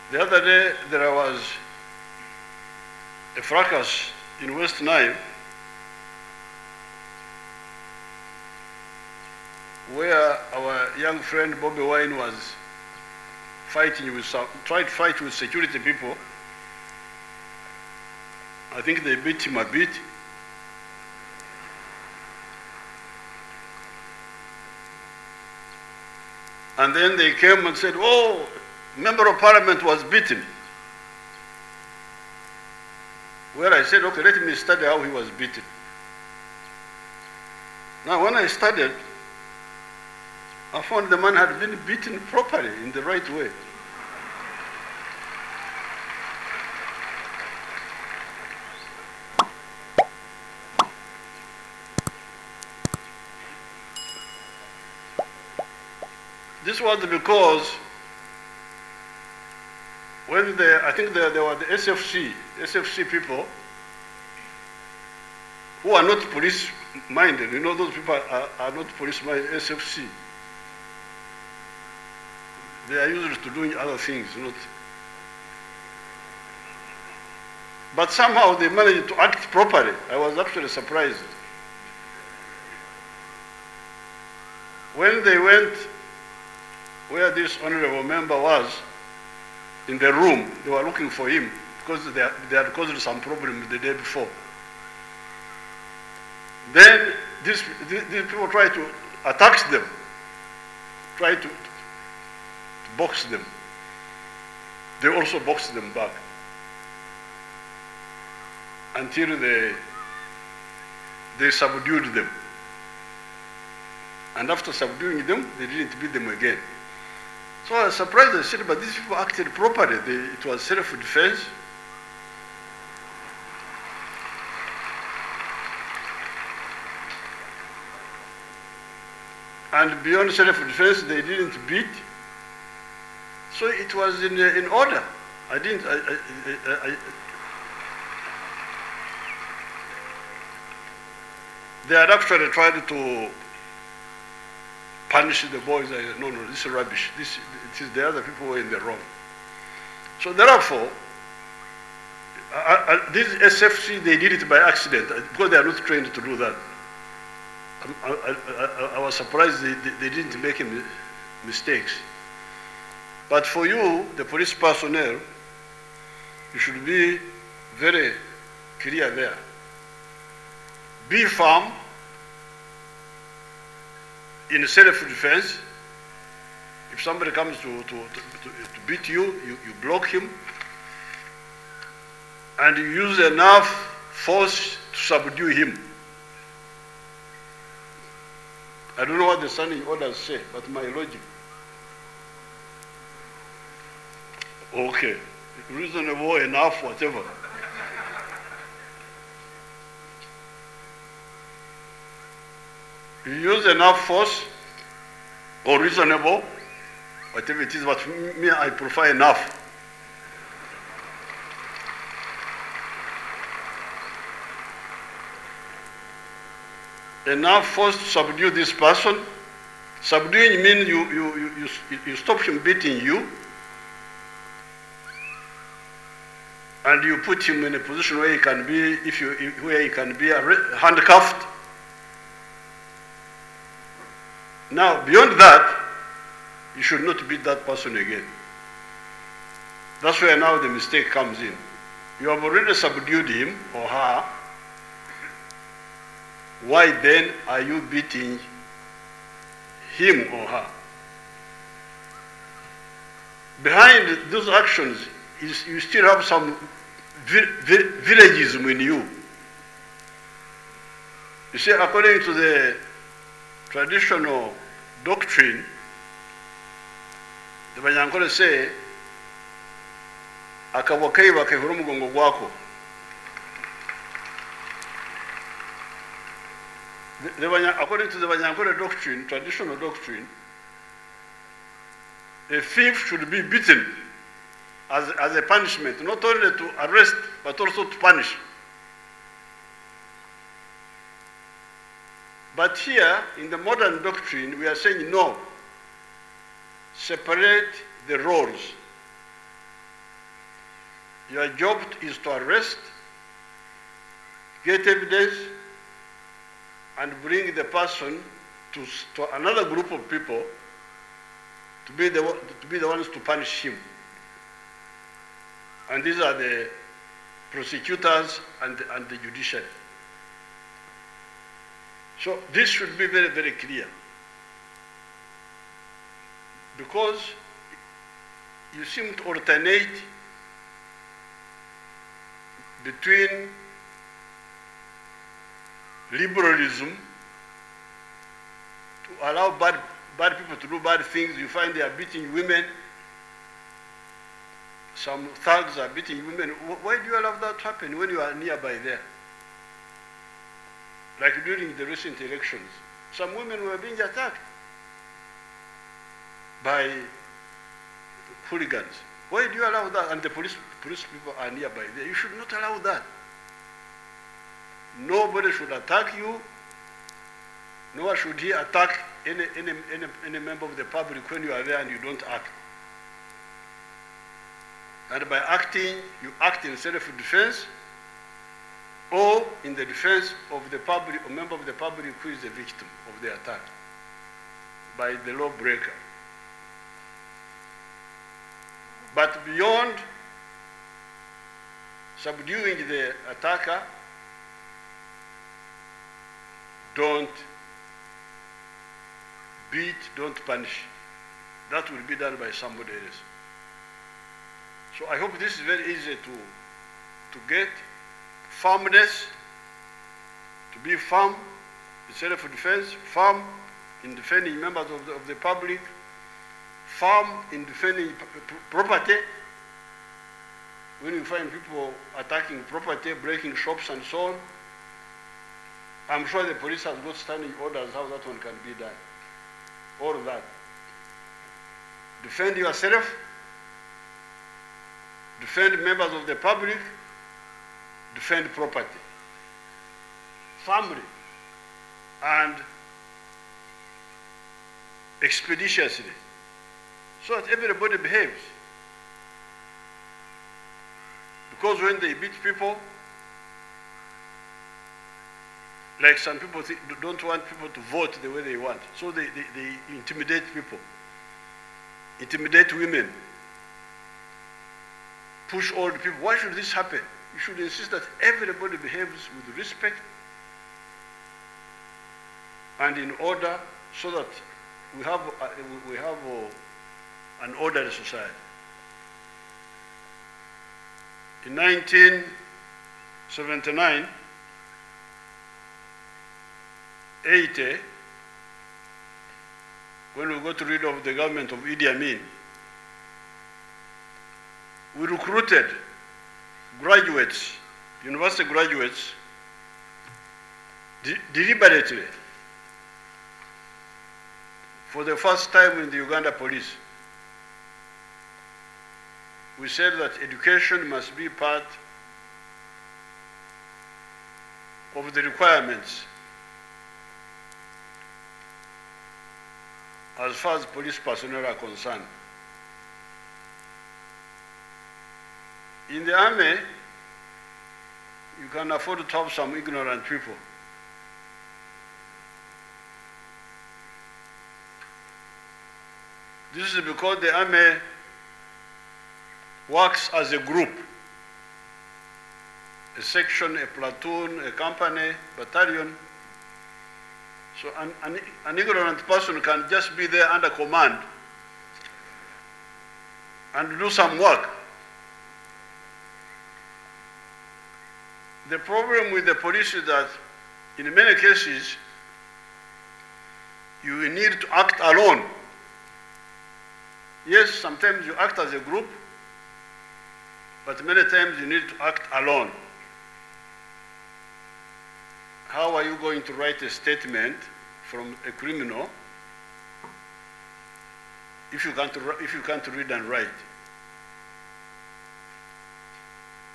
The other day, there was a fracas in West Nile where our young friend Bobi Wine was tried to fight with security people. I think they beat him a bit. And then they came and said, oh, member of parliament was beaten. Where I said, okay, let me study how he was beaten. Now, when I studied, I found the man had been beaten properly in the right way. This was because when I think there were the SFC people who are not police-minded. You know, those people are not police-minded, SFC. They are used to doing other things, not. But somehow they managed to act properly. I was actually surprised. When they went where this honorable member was, in the room, they were looking for him because they had caused some problem the day before. Then these people tried to attack them, tried to box them. They also boxed them back until they subdued them. And after subduing them, they didn't beat them again. So I was surprised. I said, but these people acted properly. It was self-defense. And beyond self-defense, they didn't beat. So it was in order. They had actually tried to punish the boys. I said, no, this is rubbish. It is the other people who are in the wrong. So therefore, this SFC, they did it by accident because they are not trained to do that. I was surprised they didn't make any mistakes. But for you, the police personnel, you should be very clear there. Be firm in self-defense. If somebody comes to beat you, you block him. And you use enough force to subdue him. I don't know what the standing orders say, but my logic. Okay, reasonable enough, whatever. You use enough force or reasonable, whatever it is, but me, I prefer enough. Enough force to subdue this person. Subduing means you stop him beating you, and you put him in a position where he can be, where he can be handcuffed. Now, beyond that, you should not beat that person again. That's where now the mistake comes in. You have already subdued him or her. Why then are you beating him or her? Behind those actions, you still have some villagism in you. You see, according to the traditional doctrine, the Banyankole say, akabwa kaiba kehura mugongo gwako. According to the Banyankole doctrine, traditional doctrine, a thief should be beaten as a punishment, not only to arrest, but also to punish. But here, in the modern doctrine, we are saying no. Separate the roles. Your job is to arrest, get evidence, and bring the person to another group of people to be the ones to punish him. And these are the prosecutors and the judiciary. So this should be very, very clear. Because you seem to alternate between liberalism to allow bad people to do bad things. You find they are beating women. Some thugs are beating women. Why do you allow that to happen when you are nearby there? Like during the recent elections, some women were being attacked by hooligans. Why do you allow that? And the police people are nearby there. You should not allow that. Nobody should attack you, nor should he attack any member of the public when you are there and you don't act. And by acting, you act in self-defense or in the defense of the public, or member of the public who is the victim of the attack by the lawbreaker. But beyond subduing the attacker, don't beat, don't punish. That will be done by somebody else. So I hope this is very easy to get. Firmness, to be firm in self-defense, firm in defending members of the public, firm in defending property. When you find people attacking property, breaking shops and so on, I'm sure the police has got standing orders how that one can be done. All of that. Defend yourself, defend members of the public, defend property, family, and expeditiously, so that everybody behaves. Because when they beat people, like some people don't want people to vote the way they want, so they intimidate people, intimidate women, push old people. Why should this happen? You should insist that everybody behaves with respect and in order, so that we have an orderly society. In 1979, 80, when we got rid of the government of Idi Amin, we recruited graduates, university graduates, deliberately for the first time in the Uganda police. We said that education must be part of the requirements as far as police personnel are concerned. In the army, you can afford to have some ignorant people. This is because the army works as a group, a section, a platoon, a company, battalion. So an ignorant person can just be there under command and do some work. The problem with the police is that in many cases, you need to act alone. Yes, sometimes you act as a group, but many times you need to act alone. How are you going to write a statement from a criminal if you can't read and write?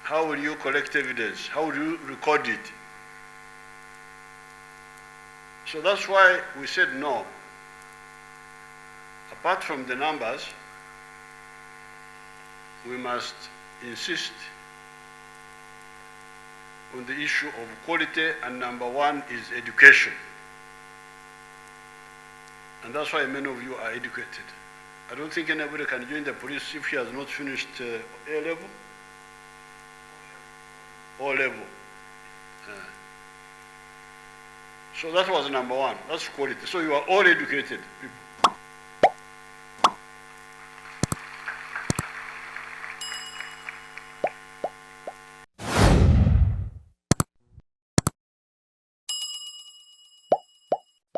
How will you collect evidence? How will you record it? So that's why we said no. Apart from the numbers, we must insist on the issue of quality, and number one is education. And that's why many of you are educated. I don't think anybody can join the police if he has not finished A level, O level. So that was number one, that's quality. So you are all educated people.